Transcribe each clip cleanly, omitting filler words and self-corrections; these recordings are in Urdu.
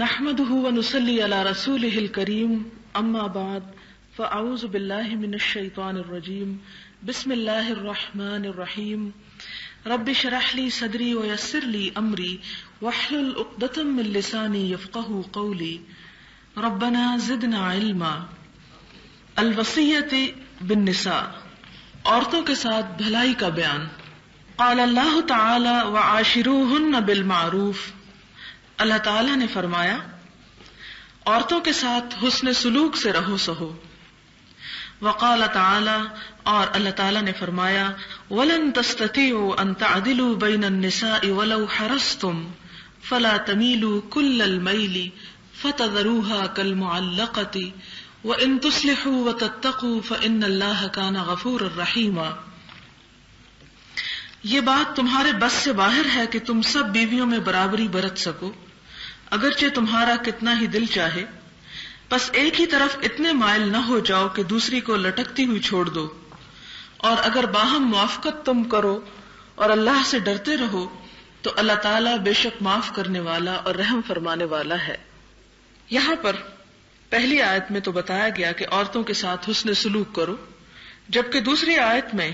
نحمده ونصلي على رسوله الكريم اما بعد فاعوذ بالله من الشيطان الرجيم بسم الله الرحمن الرحيم رب اشرح لي صدري ويسر لي امري واحلل عقدة من لساني يفقهوا قولي ربنا زدنا علما. الوصیۃ بالنساء، عورتوں کے ساتھ بھلائی کا بیان. قال اللہ تعالی وعاشروہن بالمعروف، اللہ تعالیٰ نے فرمایا عورتوں کے ساتھ حسن سلوک سے رہو سہو. وقال تعالی، اور اللہ تعالیٰ نے فرمایا وَلَن تَسْتَطِيعُوا أَن تَعْدِلُوا بَيْنَ النِّسَاءِ وَلَوْ حَرَصْتُمْ فَلَا تَمِيلُوا كُلَّ الْمَيْلِ فَتَذَرُوهَا كَالْمُعَلَّقَةِ وَإِن تُصْلِحُوا وَتَتَّقُوا فَإِنَّ اللَّهَ كَانَ غَفُورًا رَحِيمًا. یہ بات تمہارے بس سے باہر ہے کہ تم سب بیویوں میں برابری برت سکو، اگرچہ تمہارا کتنا ہی دل چاہے. بس ایک ہی طرف اتنے مائل نہ ہو جاؤ کہ دوسری کو لٹکتی ہوئی چھوڑ دو. اور اگر باہم موافقت تم کرو اور اللہ سے ڈرتے رہو تو اللہ تعالیٰ بے شک معاف کرنے والا اور رحم فرمانے والا ہے. یہاں پر پہلی آیت میں تو بتایا گیا کہ عورتوں کے ساتھ حسن سلوک کرو، جبکہ دوسری آیت میں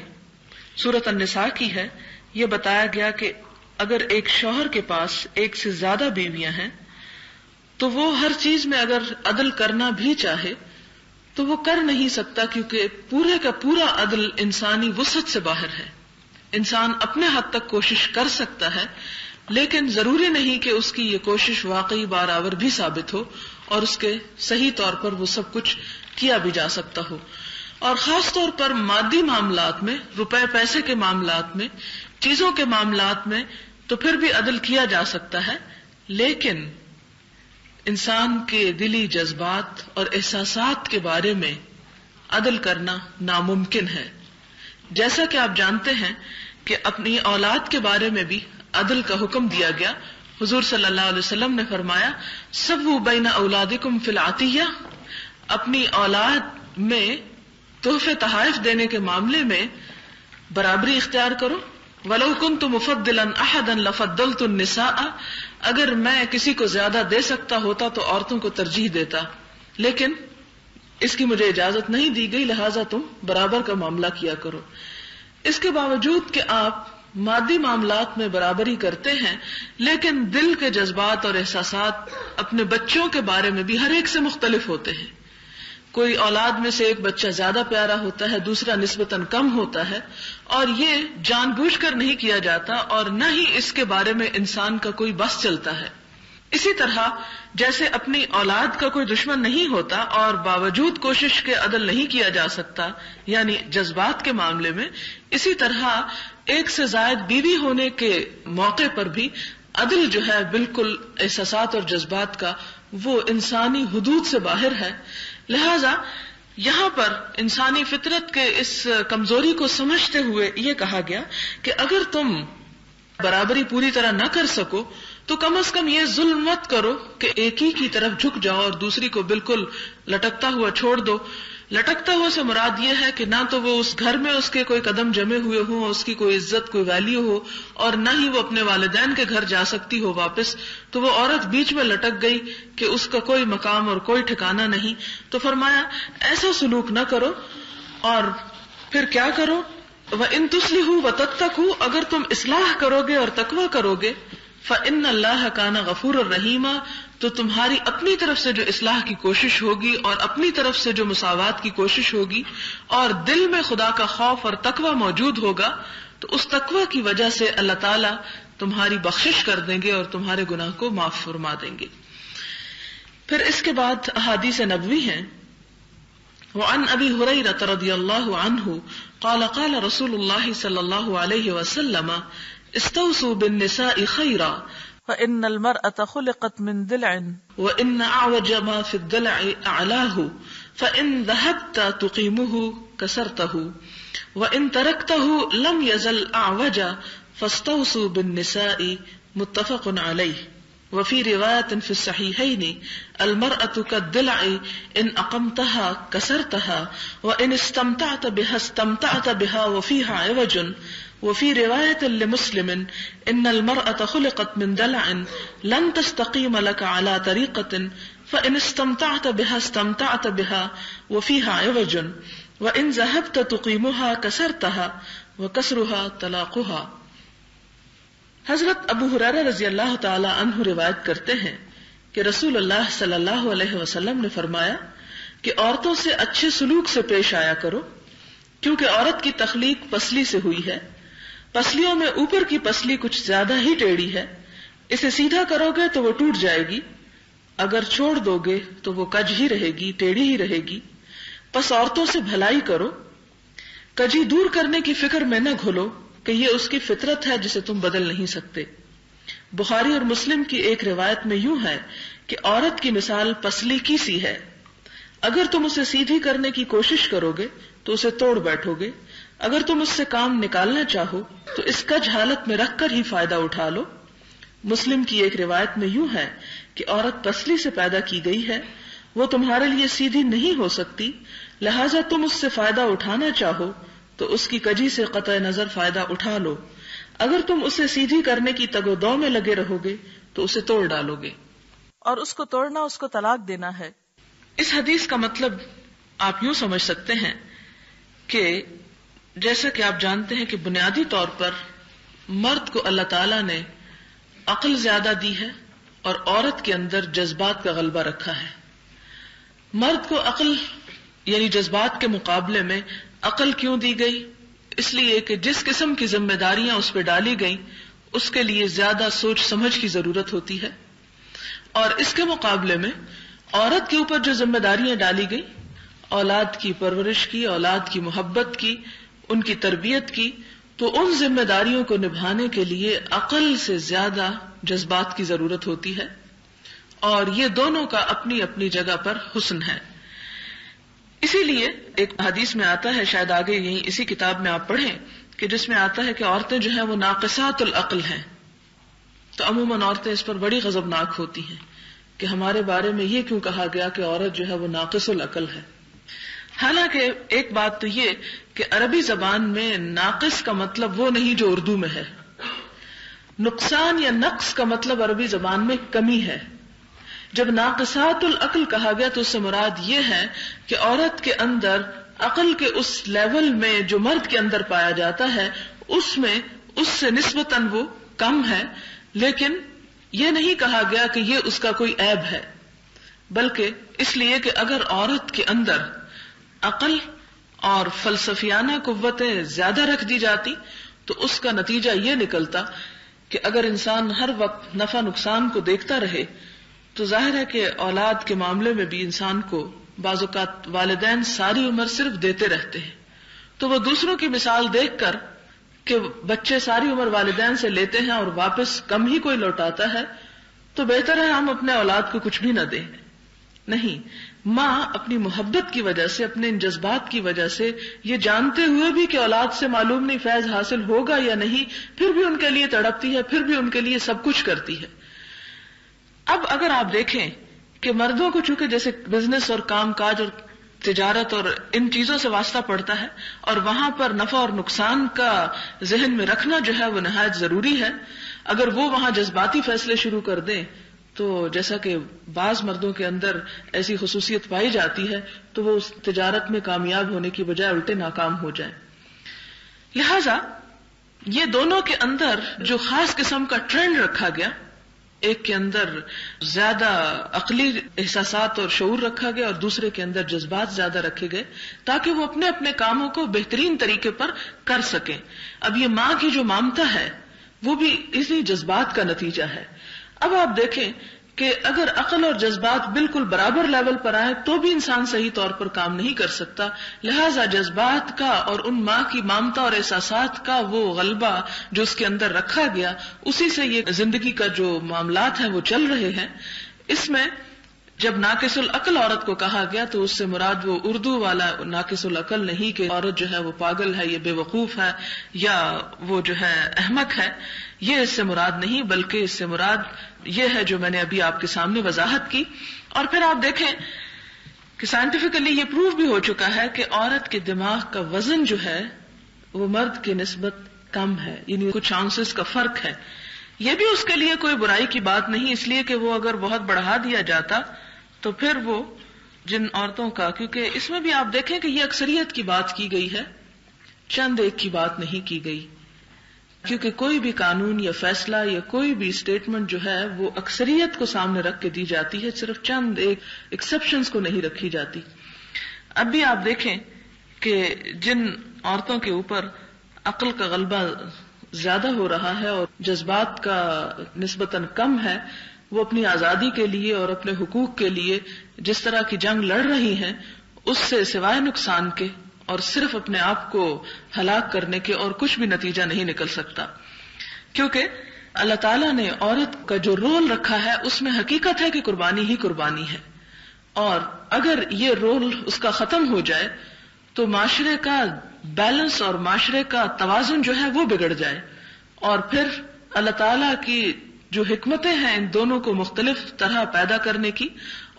سورۃ النساء کی ہے، یہ بتایا گیا کہ اگر ایک شوہر کے پاس ایک سے زیادہ بیویاں ہیں تو وہ ہر چیز میں اگر عدل کرنا بھی چاہے تو وہ کر نہیں سکتا، کیونکہ پورے کا پورا عدل انسانی وسعت سے باہر ہے. انسان اپنے حد تک کوشش کر سکتا ہے، لیکن ضروری نہیں کہ اس کی یہ کوشش واقعی بارآور بھی ثابت ہو اور اس کے صحیح طور پر وہ سب کچھ کیا بھی جا سکتا ہو. اور خاص طور پر مادی معاملات میں، روپے پیسے کے معاملات میں، چیزوں کے معاملات میں تو پھر بھی عدل کیا جا سکتا ہے، لیکن انسان کے دلی جذبات اور احساسات کے بارے میں عدل کرنا ناممکن ہے. جیسا کہ آپ جانتے ہیں کہ اپنی اولاد کے بارے میں بھی عدل کا حکم دیا گیا. حضور صلی اللہ علیہ وسلم نے فرمایا سووا بین اولادکم فی العطیہ، اپنی اولاد میں تحفے تحائف دینے کے معاملے میں برابری اختیار کرو. وَلَوْ كُنْتُ مُفَضِّلًا أَحَدًا لَفَضَّلْتُ النِّسَاءَ، اگر میں کسی کو زیادہ دے سکتا ہوتا تو عورتوں کو ترجیح دیتا، لیکن اس کی مجھے اجازت نہیں دی گئی، لہٰذا تم برابر کا معاملہ کیا کرو. اس کے باوجود کہ آپ مادی معاملات میں برابری کرتے ہیں، لیکن دل کے جذبات اور احساسات اپنے بچوں کے بارے میں بھی ہر ایک سے مختلف ہوتے ہیں. کوئی اولاد میں سے ایک بچہ زیادہ پیارا ہوتا ہے، دوسرا نسبتاً کم ہوتا ہے، اور یہ جان بوجھ کر نہیں کیا جاتا اور نہ ہی اس کے بارے میں انسان کا کوئی بس چلتا ہے. اسی طرح جیسے اپنی اولاد کا کوئی دشمن نہیں ہوتا اور باوجود کوشش کے عدل نہیں کیا جا سکتا، یعنی جذبات کے معاملے میں، اسی طرح ایک سے زائد بیوی ہونے کے موقع پر بھی عدل جو ہے بالکل احساسات اور جذبات کا وہ انسانی حدود سے باہر ہے. لہذا یہاں پر انسانی فطرت کے اس کمزوری کو سمجھتے ہوئے یہ کہا گیا کہ اگر تم برابری پوری طرح نہ کر سکو تو کم از کم یہ ظلم مت کرو کہ ایک ہی کی طرف جھک جاؤ اور دوسری کو بالکل لٹکتا ہوا چھوڑ دو. لٹکتا ہوا سے مراد یہ ہے کہ نہ تو وہ اس گھر میں اس کے کوئی قدم جمے ہوئے ہوں، اس کی کوئی عزت کوئی ویلیو ہو، اور نہ ہی وہ اپنے والدین کے گھر جا سکتی ہو واپس، تو وہ عورت بیچ میں لٹک گئی کہ اس کا کوئی مقام اور کوئی ٹھکانہ نہیں. تو فرمایا ایسا سلوک نہ کرو. اور پھر کیا کرو؟ وَإِن تُصْلِحُوا وَتَتَّقُوا، اگر تم اصلاح کرو گے اور تقوی کرو گے، فَإِنَّ اللَّهَ كَانَ غَفُورًا رَحِيمًا، تو تمہاری اپنی طرف سے جو اصلاح کی کوشش ہوگی اور اپنی طرف سے جو مساوات کی کوشش ہوگی اور دل میں خدا کا خوف اور تقوی موجود ہوگا، تو اس تقوی کی وجہ سے اللہ تعالیٰ تمہاری بخشش کر دیں گے اور تمہارے گناہ کو معاف فرما دیں گے. پھر اس کے بعد احادیث نبوی ہیں. وعن ابی ہریرہ رضی اللہ عنہ قال قال رسول اللہ صلی اللہ علیہ وسلم استوصوا بالنساء خیرا فإن المرأة خلقت من ضلع وإن أعوج ما في الضلع أعلاه فإن ذهبت تقيمه كسرته وإن تركته لم يزل أعوجا فاستوصوا بالنساء متفق عليه. وفي رواية في الصحيحين المرأة كالضلع إن أقمتها كسرتها وإن استمتعت بها وفيها عوج وفي رواية لمسلم إن المرأة خلقت من دلع لن تستقيم لك على طريقة فإن استمتعت بها استمتعت بها وفيها عوج وإن ذهبت تقيمها كسرتها وكسرها طلاقها. حضرت ابو ہریرہ رضی اللہ تعالی عنہ روایت کرتے ہیں کہ رسول اللہ صلی اللہ علیہ وسلم نے فرمایا کہ عورتوں سے اچھے سلوک سے پیش آیا کرو، کیونکہ عورت کی تخلیق پسلی سے ہوئی ہے، پسلیوں میں اوپر کی پسلی کچھ زیادہ ہی ٹیڑھی ہے، اسے سیدھا کرو گے تو وہ ٹوٹ جائے گی، اگر چھوڑ دو گے تو وہ کج ہی رہے گی، ٹیڑھی ہی رہے گی، پس عورتوں سے بھلائی کرو، کجی دور کرنے کی فکر میں نہ گھلو کہ یہ اس کی فطرت ہے جسے تم بدل نہیں سکتے۔ بخاری اور مسلم کی ایک روایت میں یوں ہے کہ عورت کی مثال پسلی کی سی ہے، اگر تم اسے سیدھی کرنے کی کوشش کرو گے تو اسے توڑ بیٹھو گے، اگر تم اس سے کام نکالنا چاہو تو اس کج حالت میں رکھ کر ہی فائدہ اٹھا لو۔ مسلم کی ایک روایت میں یوں ہے کہ عورت پسلی سے پیدا کی گئی ہے، وہ تمہارے لیے سیدھی نہیں ہو سکتی، لہذا تم اس سے فائدہ اٹھانا چاہو تو اس کی کجی سے قطع نظر فائدہ اٹھا لو، اگر تم اسے سیدھی کرنے کی تگ و دو میں لگے رہو گے تو اسے توڑ ڈالو گے، اور اس کو توڑنا اس کو طلاق دینا ہے۔ اس حدیث کا مطلب آپ یوں سمجھ سکتے ہیں کہ جیسا کہ آپ جانتے ہیں کہ بنیادی طور پر مرد کو اللہ تعالیٰ نے عقل زیادہ دی ہے اور عورت کے اندر جذبات کا غلبہ رکھا ہے۔ مرد کو عقل یعنی جذبات کے مقابلے میں عقل کیوں دی گئی؟ اس لیے کہ جس قسم کی ذمہ داریاں اس پہ ڈالی گئیں اس کے لیے زیادہ سوچ سمجھ کی ضرورت ہوتی ہے، اور اس کے مقابلے میں عورت کے اوپر جو ذمہ داریاں ڈالی گئی، اولاد کی پرورش کی، اولاد کی محبت کی، ان کی تربیت کی، تو ان ذمہ داریوں کو نبھانے کے لیے عقل سے زیادہ جذبات کی ضرورت ہوتی ہے، اور یہ دونوں کا اپنی اپنی جگہ پر حسن ہے۔ اسی لیے ایک حدیث میں آتا ہے، شاید آگے یہیں اسی کتاب میں آپ پڑھیں، کہ جس میں آتا ہے کہ عورتیں جو ہیں وہ ناقصات العقل ہیں، تو عموماً عورتیں اس پر بڑی غضبناک ہوتی ہیں کہ ہمارے بارے میں یہ کیوں کہا گیا کہ عورت جو ہے وہ ناقص العقل ہے۔ حالانکہ ایک بات تو یہ کہ عربی زبان میں ناقص کا مطلب وہ نہیں جو اردو میں ہے، نقصان یا نقص کا مطلب عربی زبان میں کمی ہے۔ جب ناقصات العقل کہا گیا تو اس سے مراد یہ ہے کہ عورت کے اندر عقل کے اس لیول میں جو مرد کے اندر پایا جاتا ہے اس میں اس سے نسبتاً وہ کم ہے، لیکن یہ نہیں کہا گیا کہ یہ اس کا کوئی عیب ہے، بلکہ اس لیے کہ اگر عورت کے اندر عقل اور فلسفیانہ قوتیں زیادہ رکھ دی جاتی تو اس کا نتیجہ یہ نکلتا کہ اگر انسان ہر وقت نفع نقصان کو دیکھتا رہے تو ظاہر ہے کہ اولاد کے معاملے میں بھی انسان کو بعض اوقات والدین ساری عمر صرف دیتے رہتے ہیں، تو وہ دوسروں کی مثال دیکھ کر کہ بچے ساری عمر والدین سے لیتے ہیں اور واپس کم ہی کوئی لوٹاتا ہے، تو بہتر ہے ہم اپنے اولاد کو کچھ بھی نہ دیں۔ نہیں، ماں اپنی محبت کی وجہ سے، اپنے ان جذبات کی وجہ سے، یہ جانتے ہوئے بھی کہ اولاد سے معلوم نہیں فیض حاصل ہوگا یا نہیں، پھر بھی ان کے لیے تڑپتی ہے، پھر بھی ان کے لیے سب کچھ کرتی ہے۔ اب اگر آپ دیکھیں کہ مردوں کو چونکہ جیسے بزنس اور کام کاج اور تجارت اور ان چیزوں سے واسطہ پڑتا ہے، اور وہاں پر نفع اور نقصان کا ذہن میں رکھنا جو ہے وہ نہایت ضروری ہے، اگر وہ وہاں جذباتی فیصلے شروع کر دیں تو جیسا کہ بعض مردوں کے اندر ایسی خصوصیت پائی جاتی ہے تو وہ اس تجارت میں کامیاب ہونے کی بجائے الٹے ناکام ہو جائیں۔ لہذا یہ دونوں کے اندر جو خاص قسم کا ٹرینڈ رکھا گیا، ایک کے اندر زیادہ عقلی احساسات اور شعور رکھا گیا اور دوسرے کے اندر جذبات زیادہ رکھے گئے تاکہ وہ اپنے اپنے کاموں کو بہترین طریقے پر کر سکیں۔ اب یہ ماں کی جو مامتا ہے وہ بھی اسی جذبات کا نتیجہ ہے۔ اب آپ دیکھیں کہ اگر عقل اور جذبات بالکل برابر لیول پر آئے تو بھی انسان صحیح طور پر کام نہیں کر سکتا، لہذا جذبات کا اور ان ماں کی مامتا اور احساسات کا وہ غلبہ جو اس کے اندر رکھا گیا، اسی سے یہ زندگی کا جو معاملات ہیں وہ چل رہے ہیں۔ اس میں جب ناقص العقل عورت کو کہا گیا تو اس سے مراد وہ اردو والا ناقص العقل نہیں کہ عورت جو ہے وہ پاگل ہے، یہ بے وقوف ہے یا وہ جو ہے احمق ہے، یہ اس سے مراد نہیں، بلکہ اس سے مراد یہ ہے جو میں نے ابھی آپ کے سامنے وضاحت کی۔ اور پھر آپ دیکھیں کہ سائنٹیفکلی یہ پروف بھی ہو چکا ہے کہ عورت کے دماغ کا وزن جو ہے وہ مرد کی نسبت کم ہے، یعنی کچھ آنسز کا فرق ہے. یہ بھی اس کے لیے کوئی برائی کی بات نہیں، اس لیے کہ وہ اگر بہت بڑھا دیا جاتا تو پھر وہ جن عورتوں کا، کیونکہ اس میں بھی آپ دیکھیں کہ یہ اکثریت کی بات کی گئی ہے، چند ایک کی بات نہیں کی گئی، کیونکہ کوئی بھی قانون یا فیصلہ یا کوئی بھی اسٹیٹمنٹ جو ہے وہ اکثریت کو سامنے رکھ کے دی جاتی ہے، صرف چند ایک ایکسپشنز کو نہیں رکھی جاتی. اب بھی آپ دیکھیں کہ جن عورتوں کے اوپر عقل کا غلبہ زیادہ ہو رہا ہے اور جذبات کا نسبتاً کم ہے، وہ اپنی آزادی کے لیے اور اپنے حقوق کے لیے جس طرح کی جنگ لڑ رہی ہیں، اس سے سوائے نقصان کے اور صرف اپنے آپ کو ہلاک کرنے کے اور کچھ بھی نتیجہ نہیں نکل سکتا. کیونکہ اللہ تعالیٰ نے عورت کا جو رول رکھا ہے اس میں حقیقت ہے کہ قربانی ہی قربانی ہے، اور اگر یہ رول اس کا ختم ہو جائے تو معاشرے کا بیلنس اور معاشرے کا توازن جو ہے وہ بگڑ جائے، اور پھر اللہ تعالیٰ کی جو حکمتیں ہیں ان دونوں کو مختلف طرح پیدا کرنے کی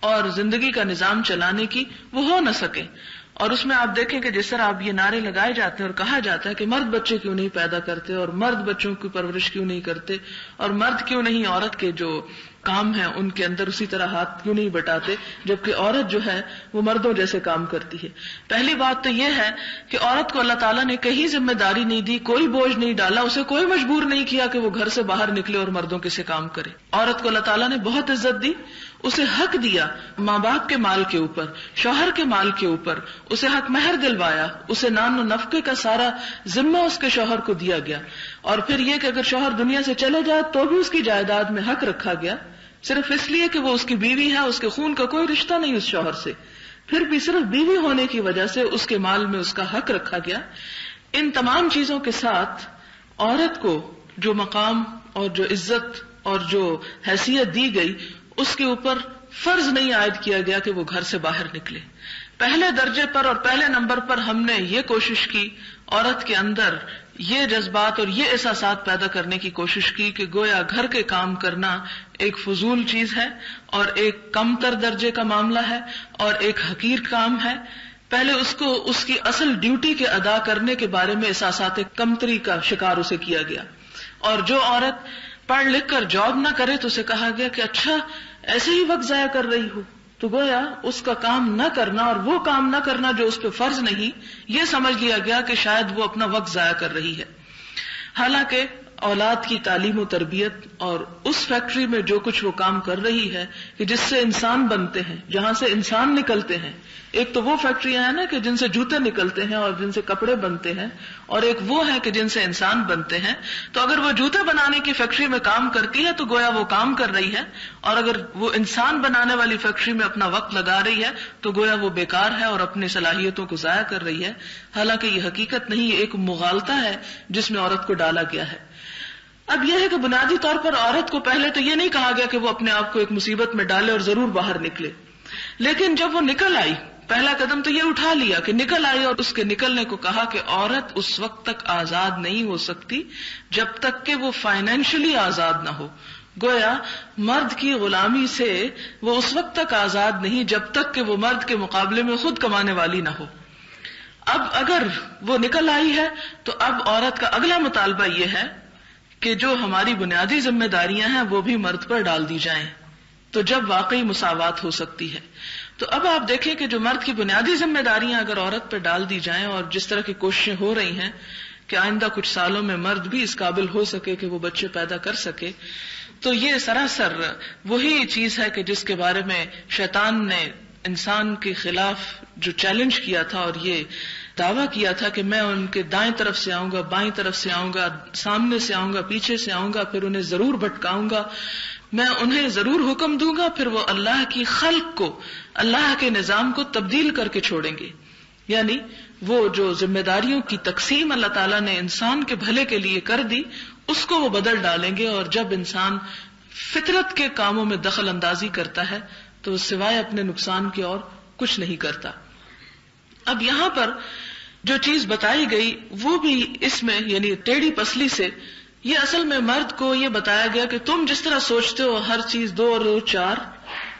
اور زندگی کا نظام چلانے کی، وہ ہو نہ سکے. اور اس میں آپ دیکھیں کہ جس طرح اب یہ نعرے لگائے جاتے ہیں اور کہا جاتا ہے کہ مرد بچے کیوں نہیں پیدا کرتے، اور مرد بچوں کی پرورش کیوں نہیں کرتے، اور مرد کیوں نہیں عورت کے جو کام ہیں ان کے اندر اسی طرح ہاتھ کیوں نہیں بٹاتے، جبکہ عورت جو ہے وہ مردوں جیسے کام کرتی ہے. پہلی بات تو یہ ہے کہ عورت کو اللہ تعالیٰ نے کہیں ذمہ داری نہیں دی، کوئی بوجھ نہیں ڈالا، اسے کوئی مجبور نہیں کیا کہ وہ گھر سے باہر نکلے اور مردوں کے سے کام کرے. عورت کو اللہ تعالیٰ نے بہت عزت دی، اسے حق دیا ماں باپ کے مال کے اوپر، شوہر کے مال کے اوپر، اسے حق مہر دلوایا، اسے نان و نفقے کا سارا ذمہ اس کے شوہر کو دیا گیا. اور پھر یہ کہ اگر شوہر دنیا سے چلے جائے تو بھی اس کی جائیداد میں حق رکھا گیا، صرف اس لیے کہ وہ اس کی بیوی ہے، اس کے خون کا کوئی رشتہ نہیں اس شوہر سے، پھر بھی صرف بیوی ہونے کی وجہ سے اس کے مال میں اس کا حق رکھا گیا. ان تمام چیزوں کے ساتھ عورت کو جو مقام اور جو عزت اور جو حیثیت دی گئی، اس کے اوپر فرض نہیں عائد کیا گیا کہ وہ گھر سے باہر نکلے. پہلے درجے پر اور پہلے نمبر پر ہم نے یہ کوشش کی عورت کے اندر یہ جذبات اور یہ احساسات پیدا کرنے کی کوشش کی کہ گویا گھر کے کام کرنا ایک فضول چیز ہے اور ایک کم تر درجے کا معاملہ ہے اور ایک حقیر کام ہے. پہلے اس کو اس کی اصل ڈیوٹی کے ادا کرنے کے بارے میں احساسات کمتری کا شکار اسے کیا گیا، اور جو عورت پڑھ لکھ کر جاب نہ کرے تو اسے کہا گیا کہ اچھا ایسے ہی وقت ضائع کر رہی ہو، تو گویا اس کا کام نہ کرنا اور وہ کام نہ کرنا جو اس پہ فرض نہیں، یہ سمجھ لیا گیا کہ شاید وہ اپنا وقت ضائع کر رہی ہے. حالانکہ اولاد کی تعلیم و تربیت اور اس فیکٹری میں جو کچھ وہ کام کر رہی ہے کہ جس سے انسان بنتے ہیں، جہاں سے انسان نکلتے ہیں، ایک تو وہ فیکٹریاں ہیں نا کہ جن سے جوتے نکلتے ہیں اور جن سے کپڑے بنتے ہیں، اور ایک وہ ہے کہ جن سے انسان بنتے ہیں. تو اگر وہ جوتے بنانے کی فیکٹری میں کام کرتی ہے تو گویا وہ کام کر رہی ہے، اور اگر وہ انسان بنانے والی فیکٹری میں اپنا وقت لگا رہی ہے تو گویا وہ بیکار ہے اور اپنی صلاحیتوں کو ضائع کر رہی ہے. حالانکہ یہ حقیقت نہیں، یہ ایک مغالطہ ہے جس میں عورت کو ڈالا گیا ہے. اب یہ ہے کہ بنیادی طور پر عورت کو پہلے تو یہ نہیں کہا گیا کہ وہ اپنے آپ کو ایک مصیبت میں ڈالے اور ضرور باہر نکلے، لیکن جب وہ نکل آئی، پہلا قدم تو یہ اٹھا لیا کہ نکل آئی، اور اس کے نکلنے کو کہا کہ عورت اس وقت تک آزاد نہیں ہو سکتی جب تک کہ وہ فائنینشلی آزاد نہ ہو. گویا مرد کی غلامی سے وہ اس وقت تک آزاد نہیں جب تک کہ وہ مرد کے مقابلے میں خود کمانے والی نہ ہو. اب اگر وہ نکل آئی ہے تو اب عورت کا اگلا مطالبہ یہ ہے کہ جو ہماری بنیادی ذمہ داریاں ہیں وہ بھی مرد پر ڈال دی جائیں، تو جب واقعی مساوات ہو سکتی ہے. تو اب آپ دیکھیں کہ جو مرد کی بنیادی ذمہ داریاں اگر عورت پہ ڈال دی جائیں، اور جس طرح کی کوششیں ہو رہی ہیں کہ آئندہ کچھ سالوں میں مرد بھی اس قابل ہو سکے کہ وہ بچے پیدا کر سکے، تو یہ سراسر وہی چیز ہے کہ جس کے بارے میں شیطان نے انسان کے خلاف جو چیلنج کیا تھا اور یہ دعویٰ کیا تھا کہ میں ان کے دائیں طرف سے آؤں گا، بائیں طرف سے آؤں گا، سامنے سے آؤں گا، پیچھے سے آؤں گا، پھر انہیں ضرور بھٹکاؤں گا، میں انہیں ضرور حکم دوں گا، پھر وہ اللہ کی خلق کو، اللہ کے نظام کو تبدیل کر کے چھوڑیں گے. یعنی وہ جو ذمہ داریوں کی تقسیم اللہ تعالیٰ نے انسان کے بھلے کے لیے کر دی، اس کو وہ بدل ڈالیں گے. اور جب انسان فطرت کے کاموں میں دخل اندازی کرتا ہے تو سوائے اپنے نقصان کے اور کچھ نہیں کرتا. اب یہاں پر جو چیز بتائی گئی وہ بھی اس میں یعنی ٹیڑھی پسلی سے، یہ اصل میں مرد کو یہ بتایا گیا کہ تم جس طرح سوچتے ہو ہر چیز 2 اور 2 4،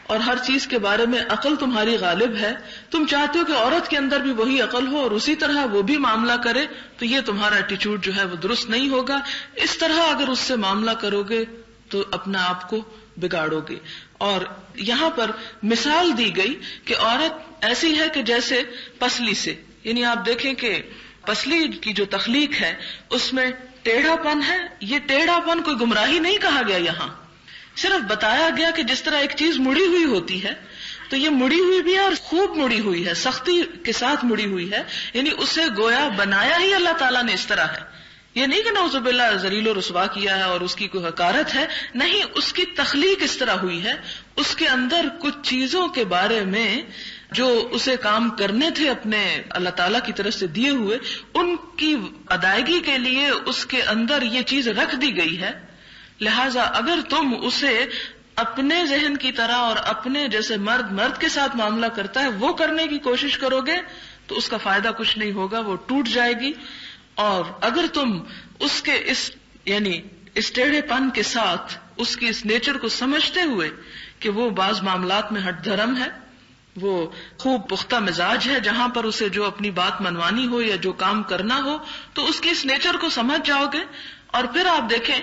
اور ہر چیز کے بارے میں عقل تمہاری غالب ہے، تم چاہتے ہو کہ عورت کے اندر بھی وہی عقل ہو اور اسی طرح وہ بھی معاملہ کرے، تو یہ تمہارا ایٹیچیوڈ جو ہے وہ درست نہیں ہوگا. اس طرح اگر اس سے معاملہ کرو گے تو اپنا آپ کو بگاڑو گے. اور یہاں پر مثال دی گئی کہ عورت ایسی ہے کہ جیسے پسلی سے، یعنی آپ دیکھیں کہ پسلی کی جو تخلیق ہے اس میں ٹیڑھا پن ہے. یہ ٹیڑھا پن کوئی گمراہی نہیں کہا گیا، یہاں صرف بتایا گیا کہ جس طرح ایک چیز مڑی ہوئی ہوتی ہے تو یہ مڑی ہوئی بھی ہے اور خوب مڑی ہوئی ہے، سختی کے ساتھ مڑی ہوئی ہے، یعنی اسے گویا بنایا ہی اللہ تعالیٰ نے اس طرح ہے. یہ نہیں کہ نعوذ باللہ ذلیل و رسوا کیا ہے اور اس کی کوئی حقارت ہے، نہیں، اس کی تخلیق اس طرح ہوئی ہے. اس کے اندر کچھ چیزوں کے بارے میں جو اسے کام کرنے تھے اپنے اللہ تعالیٰ کی طرف سے دیے ہوئے، ان کی ادائیگی کے لیے اس کے اندر یہ چیز رکھ دی گئی ہے. لہذا اگر تم اسے اپنے ذہن کی طرح اور اپنے جیسے مرد کے ساتھ معاملہ کرتا ہے وہ کرنے کی کوشش کرو گے تو اس کا فائدہ کچھ نہیں ہوگا، وہ ٹوٹ جائے گی. اور اگر تم اس کے یعنی اس ٹیڑھے پن کے ساتھ اس کی اس نیچر کو سمجھتے ہوئے کہ وہ بعض معاملات میں ہٹ دھرم ہے، وہ خوب پختہ مزاج ہے، جہاں پر اسے جو اپنی بات منوانی ہو یا جو کام کرنا ہو تو اس کی اس نیچر کو سمجھ جاؤ گے. اور پھر آپ دیکھیں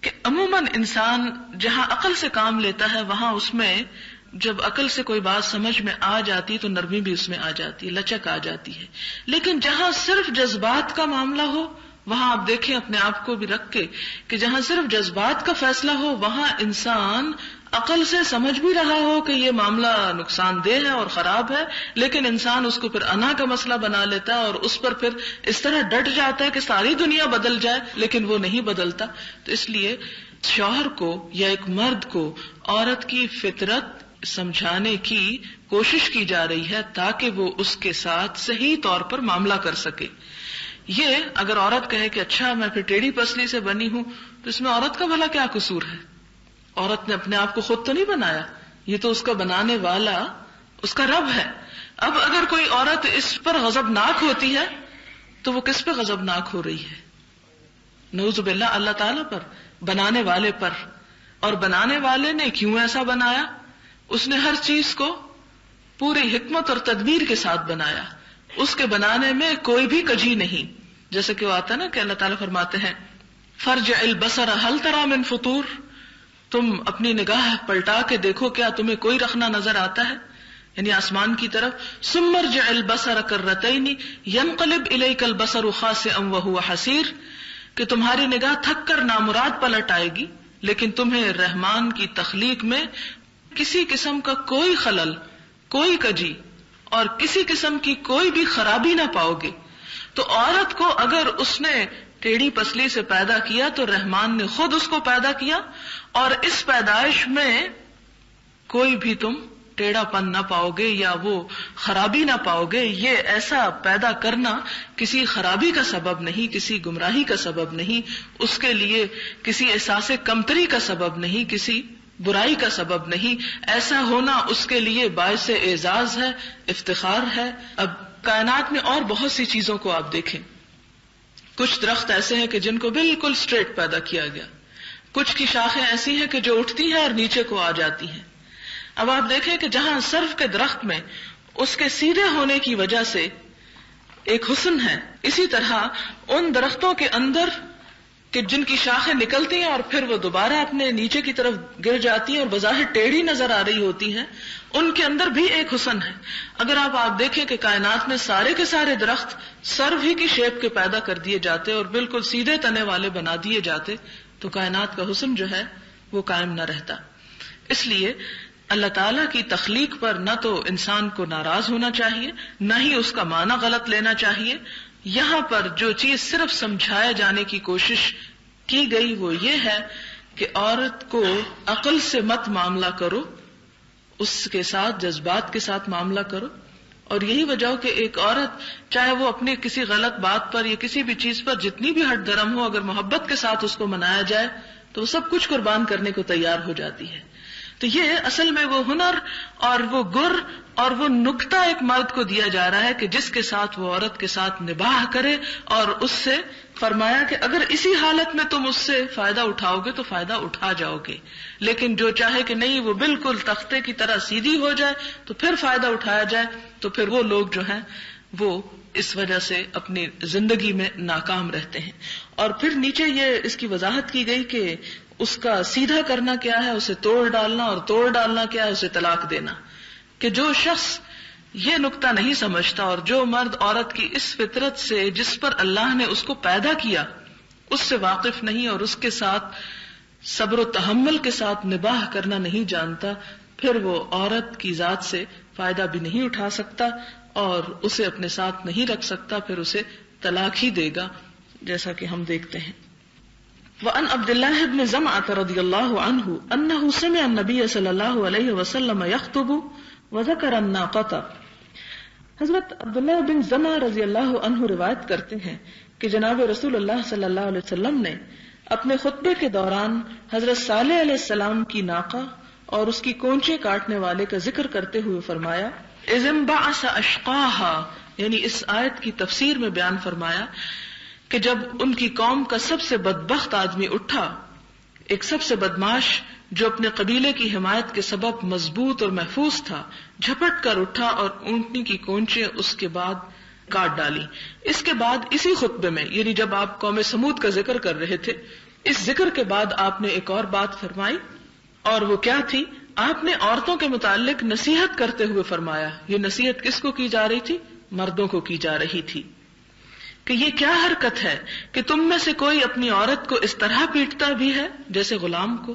کہ عموماً انسان جہاں عقل سے کام لیتا ہے وہاں اس میں جب عقل سے کوئی بات سمجھ میں آ جاتی تو نرمی بھی اس میں آ جاتی ہے، لچک آ جاتی ہے. لیکن جہاں صرف جذبات کا معاملہ ہو وہاں آپ دیکھیں اپنے آپ کو بھی رکھ کے کہ جہاں صرف جذبات کا فیصلہ ہو وہاں انسان عقل سے سمجھ بھی رہا ہو کہ یہ معاملہ نقصان دہ ہے اور خراب ہے، لیکن انسان اس کو پھر انا کا مسئلہ بنا لیتا ہے اور اس پر پھر اس طرح ڈٹ جاتا ہے کہ ساری دنیا بدل جائے، لیکن وہ نہیں بدلتا. تو اس لیے شوہر کو یا ایک مرد کو عورت کی فطرت سمجھانے کی کوشش کی جا رہی ہے تاکہ وہ اس کے ساتھ صحیح طور پر معاملہ کر سکے. یہ اگر عورت کہے کہ اچھا میں پھر ٹیڑھی پسلی سے بنی ہوں تو اس میں عورت کا بھلا کیا قصور ہے؟ عورت نے اپنے آپ کو خود تو نہیں بنایا، یہ تو اس کا بنانے والا اس کا رب ہے. اب اگر کوئی عورت اس پر غضبناک ہوتی ہے تو وہ کس پہ غضبناک ہو رہی ہے؟ نعوذ باللہ اللہ تعالیٰ پر، بنانے والے پر. اور بنانے والے نے کیوں ایسا بنایا؟ اس نے ہر چیز کو پوری حکمت اور تدبیر کے ساتھ بنایا. اس کے بنانے میں کوئی بھی کجی نہیں. جیسے کہ وہ آتا ہے نا کہ اللہ تعالیٰ فرماتے ہیں فرجع البصر هل ترى من فطور، تم اپنی نگاہ پلٹا کے دیکھو کیا تمہیں کوئی رخنا نظر آتا ہے، یعنی آسمان کی طرف. ثم ارجع البصر کرتين ينقلب اليك البصر خاسئا وهو حسير، کہ تمہاری نگاہ تھک کر نامراد پلٹ آئے گی لیکن تمہیں رحمان کی تخلیق میں کسی قسم کا کوئی خلل، کوئی کجی اور کسی قسم کی کوئی بھی خرابی نہ پاؤ گے. تو عورت کو اگر اس نے ٹیڑھی پسلی سے پیدا کیا تو رحمان نے خود اس کو پیدا کیا، اور اس پیدائش میں کوئی بھی تم ٹیڑھا پن نہ پاؤ گے یا وہ خرابی نہ پاؤ گے. یہ ایسا پیدا کرنا کسی خرابی کا سبب نہیں، کسی گمراہی کا سبب نہیں، اس کے لیے کسی احساس کمتری کا سبب نہیں، کسی برائی کا سبب نہیں. ایسا ہونا اس کے لیے باعث اعزاز ہے، افتخار ہے. اب کائنات میں اور بہت سی چیزوں کو آپ دیکھیں. کچھ درخت ایسے ہیں کہ جن کو بالکل سٹریٹ پیدا کیا گیا، کچھ کی شاخیں ایسی ہیں کہ جو اٹھتی ہیں اور نیچے کو آ جاتی ہیں. اب آپ دیکھیں کہ جہاں سرف کے درخت میں اس کے سیدھے ہونے کی وجہ سے ایک حسن ہے، اسی طرح ان درختوں کے اندر کہ جن کی شاخیں نکلتی ہیں اور پھر وہ دوبارہ اپنے نیچے کی طرف گر جاتی ہیں اور بظاہر ٹیڑھی نظر آ رہی ہوتی ہیں، ان کے اندر بھی ایک حسن ہے. اگر آپ دیکھیں کہ کائنات میں سارے کے سارے درخت سرو ہی کی شیپ کے پیدا کر دیے جاتے اور بالکل سیدھے تنے والے بنا دیے جاتے تو کائنات کا حسن جو ہے وہ قائم نہ رہتا. اس لیے اللہ تعالیٰ کی تخلیق پر نہ تو انسان کو ناراض ہونا چاہیے، نہ ہی اس کا معنی غلط لینا چاہیے. یہاں پر جو چیز صرف سمجھائے جانے کی کوشش کی گئی وہ یہ ہے کہ عورت کو عقل سے مت معاملہ کرو، اس کے ساتھ جذبات کے ساتھ معاملہ کرو. اور یہی وجہ ہو کہ ایک عورت چاہے وہ اپنی کسی غلط بات پر یا کسی بھی چیز پر جتنی بھی ہٹ درم ہو، اگر محبت کے ساتھ اس کو منایا جائے تو وہ سب کچھ قربان کرنے کو تیار ہو جاتی ہے. تو یہ اصل میں وہ ہنر اور وہ گر اور وہ نکتہ ایک مرد کو دیا جا رہا ہے کہ جس کے ساتھ وہ عورت کے ساتھ نباہ کرے، اور اس سے فرمایا کہ اگر اسی حالت میں تم اس سے فائدہ اٹھاؤ گے تو فائدہ اٹھا جاؤ گے، لیکن جو چاہے کہ نہیں وہ بالکل تختے کی طرح سیدھی ہو جائے تو پھر فائدہ اٹھایا جائے، تو پھر وہ لوگ جو ہیں وہ اس وجہ سے اپنی زندگی میں ناکام رہتے ہیں۔ اور پھر نیچے یہ اس کی وضاحت کی گئی کہ اس کا سیدھا کرنا کیا ہے، اسے توڑ ڈالنا، اور توڑ ڈالنا کیا ہے، اسے طلاق دینا۔ کہ جو شخص یہ نقطہ نہیں سمجھتا اور جو مرد عورت کی اس فطرت سے جس پر اللہ نے اس کو پیدا کیا اس سے واقف نہیں اور اس کے ساتھ صبر و تحمل کے ساتھ نباہ کرنا نہیں جانتا، پھر وہ عورت کی ذات سے فائدہ بھی نہیں اٹھا سکتا اور اسے اپنے ساتھ نہیں رکھ سکتا، پھر اسے طلاق ہی دے گا، جیسا کہ ہم دیکھتے ہیں۔ وعن عبد الله بن زمعة رضی اللہ عنہ انہ سمع النبی صلی اللہ علیہ وسلم یخطب وذکر الناقۃ۔ حضرت عبداللہ بن زمعہ رضی اللہ عنہ روایت کرتے ہیں کہ جناب رسول اللہ صلی اللہ علیہ وسلم نے اپنے خطبے کے دوران حضرت صالح علیہ السلام کی ناقہ اور اس کی کونچے کاٹنے والے کا ذکر کرتے ہوئے فرمایا، اذ انبعث اشقاها، یعنی اس آیت کی تفسیر میں بیان فرمایا کہ جب ان کی قوم کا سب سے بدبخت آدمی اٹھا، ایک سب سے بدماش جو اپنے قبیلے کی حمایت کے سبب مضبوط اور محفوظ تھا، جھپٹ کر اٹھا اور اونٹنی کی کونچیں اس کے بعد کاٹ ڈالی۔ اس کے بعد اسی خطبے میں، یعنی جب آپ قوم سمود کا ذکر کر رہے تھے، اس ذکر کے بعد آپ نے ایک اور بات فرمائی، اور وہ کیا تھی؟ آپ نے عورتوں کے متعلق نصیحت کرتے ہوئے فرمایا۔ یہ نصیحت کس کو کی جا رہی تھی؟ مردوں کو کی جا رہی تھی کہ یہ کیا حرکت ہے کہ تم میں سے کوئی اپنی عورت کو اس طرح پیٹتا بھی ہے جیسے غلام کو،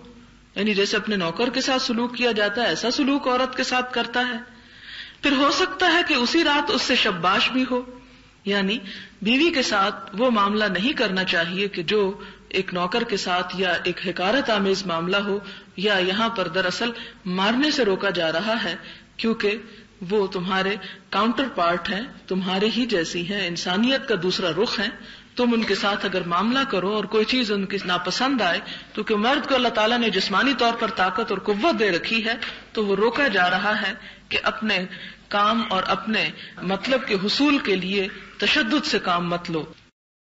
یعنی جیسے اپنے نوکر کے ساتھ سلوک کیا جاتا ہے ایسا سلوک عورت کے ساتھ کرتا ہے۔ پھر ہو سکتا ہے کہ اسی رات اس سے شباش بھی ہو، یعنی بیوی کے ساتھ وہ معاملہ نہیں کرنا چاہیے کہ جو ایک نوکر کے ساتھ یا ایک حقارت آمیز معاملہ ہو، یا یہاں پر دراصل مارنے سے روکا جا رہا ہے کیونکہ وہ تمہارے کاؤنٹر پارٹ ہیں، تمہارے ہی جیسی ہیں، انسانیت کا دوسرا رخ ہے۔ تم ان کے ساتھ اگر معاملہ کرو اور کوئی چیز ان کی ناپسند آئے، تو کہ مرد کو اللہ تعالیٰ نے جسمانی طور پر طاقت اور قوت دے رکھی ہے، تو وہ روکا جا رہا ہے کہ اپنے کام اور اپنے مطلب کے حصول کے لیے تشدد سے کام مت لو۔